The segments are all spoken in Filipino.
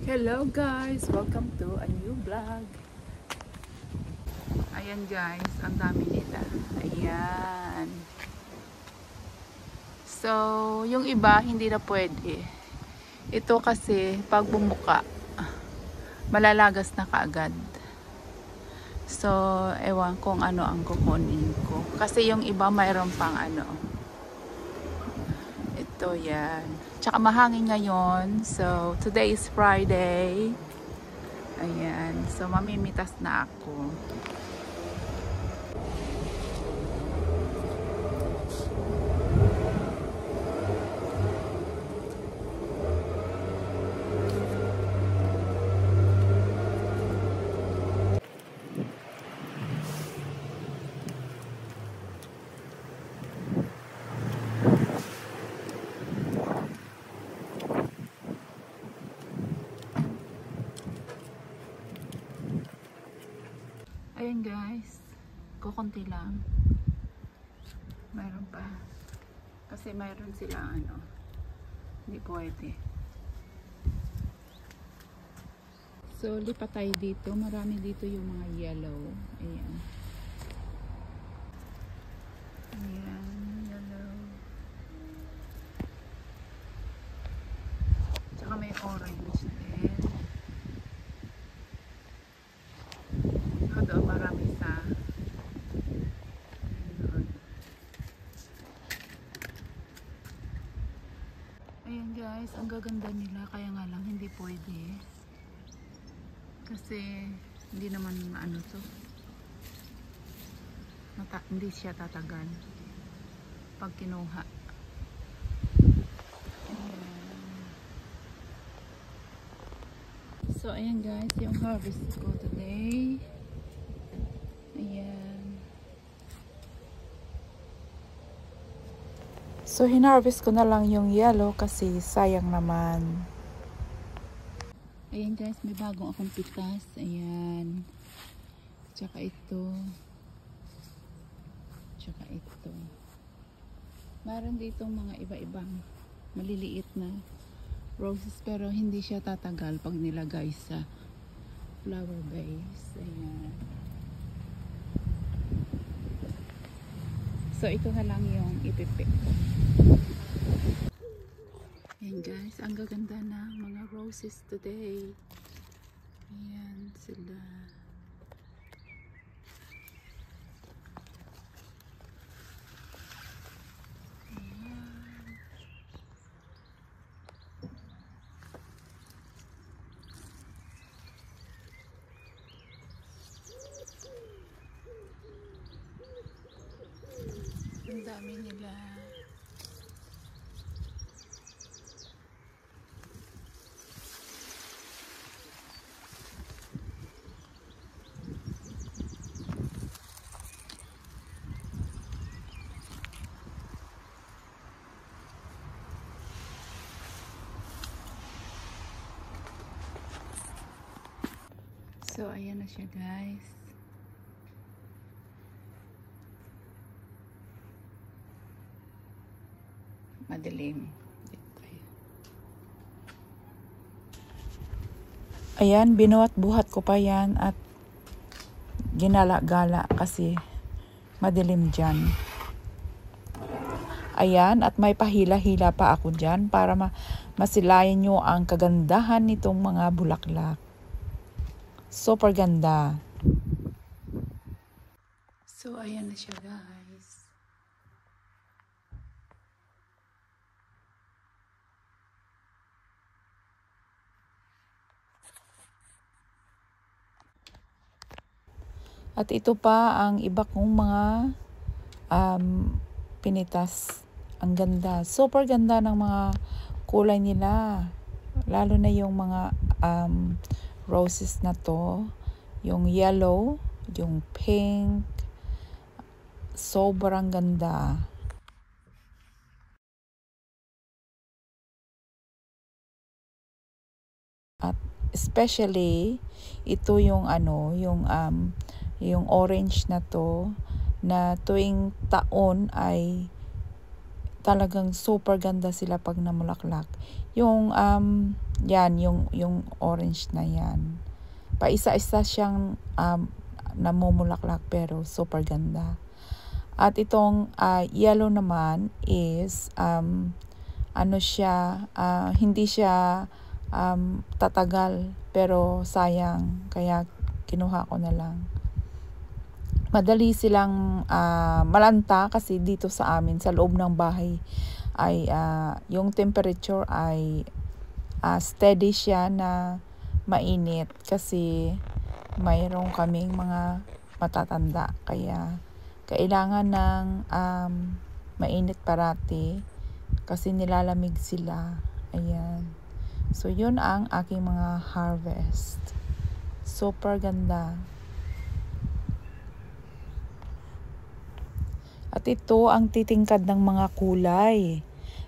Hello guys! Welcome to a new vlog. Ayan guys, ang dami nila. Ayan. So, yung iba hindi na pwede. Ito kasi pag bumuka, malalagas na kaagad. So, ewan kung ano ang kukunin ko. Kasi yung iba mayroon pang ano. Ito yan. Tsaka mahangin ngayon. So, today is Friday. Ayan. So, mamimitas na ako. Ayan guys, kukunti lang. Mayroon pa. Kasi mayroon sila ano, hindi pwede. So, lipat tayo dito. Marami dito yung mga yellow. Ayan. Ayan, yellow. Tsaka may orange din. Doon marami sa doon. Ayan guys, ang gaganda nila, kaya nga lang hindi pwede kasi hindi naman ano to, hindi siya tatagal pag kinuha. So ayan guys, yung harvest ko today. Ayan. So, hinarvest ko na lang yung yellow kasi sayang naman. Ayan guys, may bagong akong pitas. Ayan. Tsaka ito. Tsaka ito. Meron ditong mga iba-ibang maliliit na roses pero hindi siya tatagal pag nilagay sa flower vase. Ayan. So, ito na lang yung ipipick ko. Ayan guys, ang gaganda na mga roses today. Ayan sila. Ayan. Ang dami nila. So, ayan na siya guys. Madilim. Ayan, binuhat-buhat ko pa yan at ginala-gala kasi madilim dyan. Ayan, at may pahila-hila pa ako dyan para masilayan nyo ang kagandahan nitong mga bulaklak. Super ganda. So, ayan na siya guys. At ito pa ang iba kong mga pinitas. Ang ganda. Super ganda ng mga kulay nila. Lalo na yung mga roses na to. Yung yellow, yung pink. Sobrang ganda. At especially ito yung ano, yung orange na to na tuwing taon ay talagang super ganda sila pag namulaklak. Yung yan, yung orange na yan. Paisa-isa siyang namumulaklak pero super ganda. At itong yellow naman is ano siya, hindi siya tatagal pero sayang kaya kinuha ko na lang. Madali silang malanta kasi dito sa amin sa loob ng bahay ay yung temperature ay steady siya na mainit kasi mayroon kaming mga matatanda kaya kailangan ng mainit parati kasi nilalamig sila. Ayan. So yun ang aking mga harvest. Super ganda. At ito ang titingkad ng mga kulay.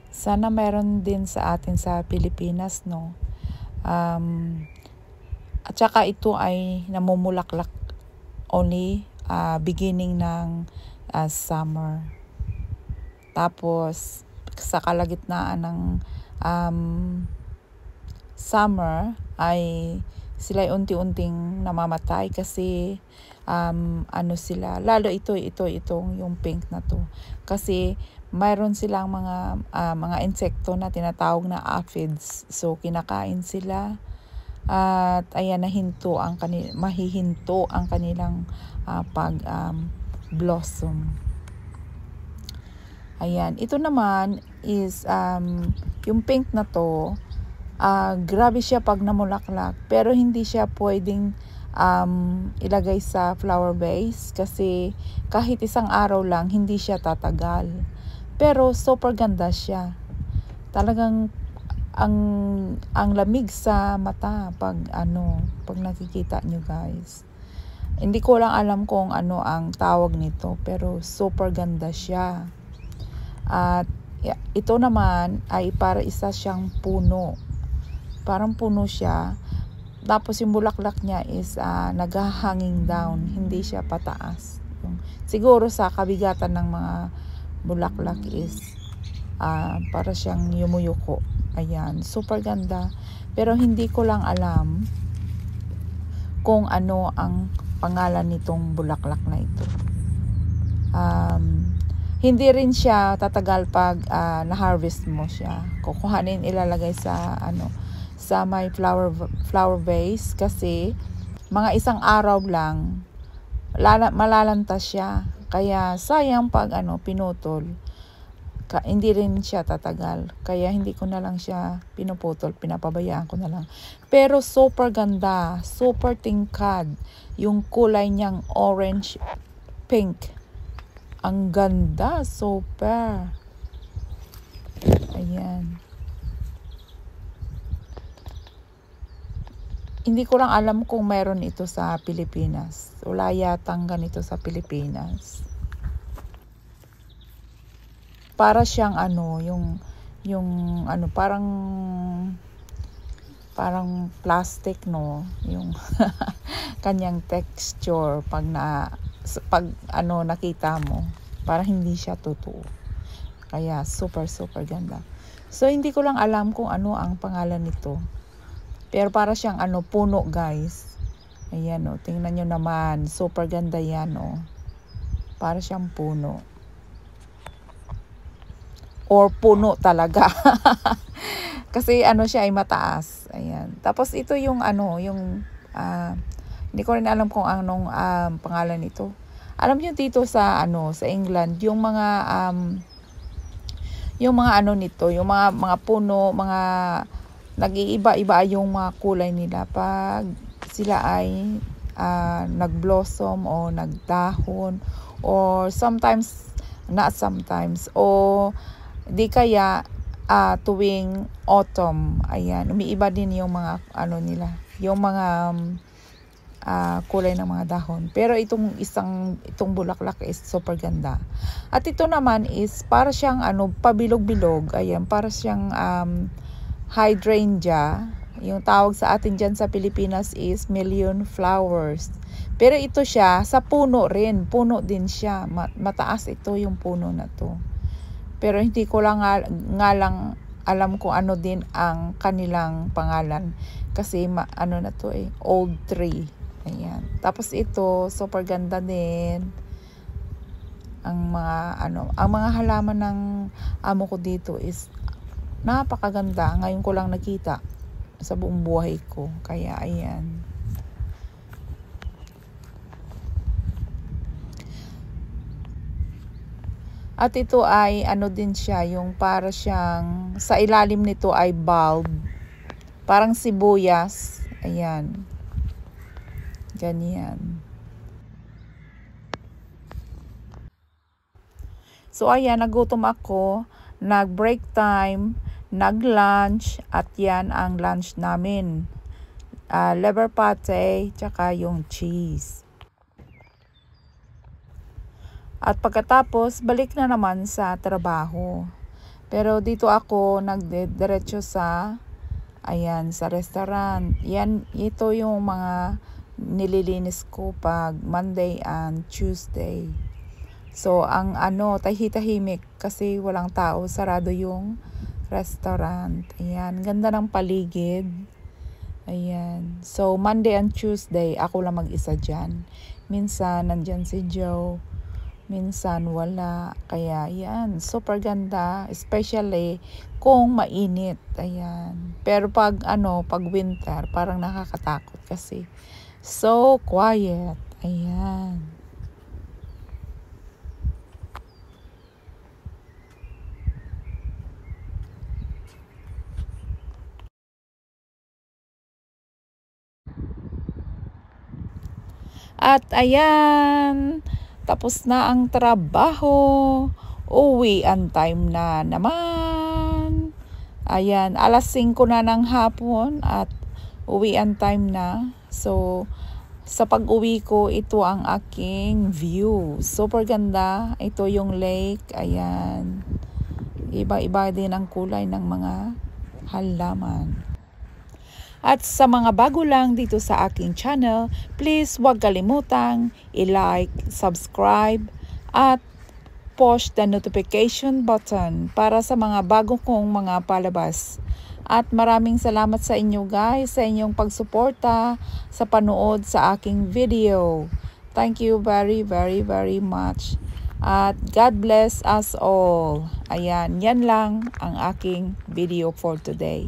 Sana meron din sa atin sa Pilipinas, no? At saka ito ay namumulaklak only beginning ng summer. Tapos sa kalagitnaan ng summer ay sila unti-unting namamatay kasi ano sila, lalo itong yung pink na to kasi mayroon silang mga insekto na tinatawag na aphids, so kinakain sila at ayan mahihinto ang kanilang pag blossom. Ayan, ito naman is yung pink na to, grabe siya pag namulaklak pero hindi siya pwedeng ilagay sa flower vase kasi kahit isang araw lang hindi siya tatagal. Pero super ganda siya. Talagang ang lamig sa mata pag nakikita nyo guys. Hindi ko lang alam kung ano ang tawag nito pero super ganda siya. At ito naman ay para isa siyang puno. Parang puno siya. Tapos yung bulaklak niya is naghahanging down, hindi siya pataas. Siguro sa kabigatan ng mga bulaklak is para siyang yumuyuko. Ayan, super ganda. Pero hindi ko lang alam kung ano ang pangalan nitong bulaklak na ito. Hindi rin siya tatagal pag na-harvest mo siya. Kukuhanin, ilalagay sa sa may flower vase kasi mga isang araw lang malalanta siya. Kaya sayang pag pinutol. Hindi rin siya tatagal. Kaya hindi ko na lang siya pinuputol. Pinapabayaan ko na lang. Pero super ganda. Super tingkad. Yung kulay niyang orange pink. Ang ganda. Super. Ayan. Hindi ko lang alam kung meron ito sa Pilipinas. Wala yatang ganito sa Pilipinas. Para siyang parang plastic, no, yung kanyang texture pag nakita mo, parang hindi siya totoo. Kaya super ganda. So hindi ko lang alam kung ano ang pangalan nito. Pero para siyang puno, guys. Ayan, tingnan nyo naman, super ganda yan, para siyang puno. Or puno talaga. Kasi siya ay mataas. Ayan. Tapos ito yung hindi ko rin alam kung anong pangalan nito. Alam niyo dito sa sa England, yung mga nito, yung mga puno, mga nag-iiba-iba yung mga kulay nila pag sila ay nag-blossom o nagdahon or sometimes o di kaya tuwing autumn, ayan, umiiba din yung mga nila, yung mga kulay ng mga dahon. Pero itong bulaklak is super ganda. At ito naman is para siyang pabilog-bilog, ayan, para siyang hydrangea. Yung tawag sa atin dyan sa Pilipinas is million flowers. Pero ito siya sa puno rin. Puno din siya. Mataas ito yung puno na to. Pero hindi ko lang nga lang alam kung ano din ang kanilang pangalan. Kasi ano na to old tree. Ayan. Tapos ito, super ganda din. Ang mga halaman ng amo ko dito is napakaganda. Ngayon ko lang nakita sa buong buhay ko. Kaya ayan. At ito ay ano din siya, yung para siyang sa ilalim nito ay bulb. Parang sibuyas. Ayan. Ganyan. So ayan, nagutom ako, nag-break time, nag-lunch, at yan ang lunch namin. Liver pate, tsaka yung cheese. At pagkatapos, balik na naman sa trabaho. Pero dito ako nagdiretso sa, ayan, sa restaurant. Ito yung mga nililinis ko pag Monday and Tuesday. So, ang tahimik kasi walang tao, sarado yung restaurant. Ayan, ganda ng paligid. Ayan. So, Monday and Tuesday, ako lang mag-isa dyan. Minsan, nandyan si Joe. Minsan, wala. Kaya, ayan, super ganda. Especially, kung mainit. Ayan. Pero pag winter, parang nakakatakot kasi. So, quiet. Ayan. At ayan, tapos na ang trabaho. Uwian time na naman. Ayan, alas 5 na ng hapon at uwian time na. So, sa pag-uwi ko, ito ang aking view. Super ganda. Ito yung lake. Ayan. Iba-iba din ang kulay ng mga halaman. At sa mga bago lang dito sa aking channel, please huwag kalimutang i-like, subscribe, at push the notification button para sa mga bago kong mga palabas. At maraming salamat sa inyo guys, sa inyong pagsuporta sa panood sa aking video. Thank you very, very, very much. At God bless us all. Ayan, yan lang ang aking video for today.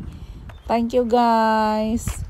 Thank you guys.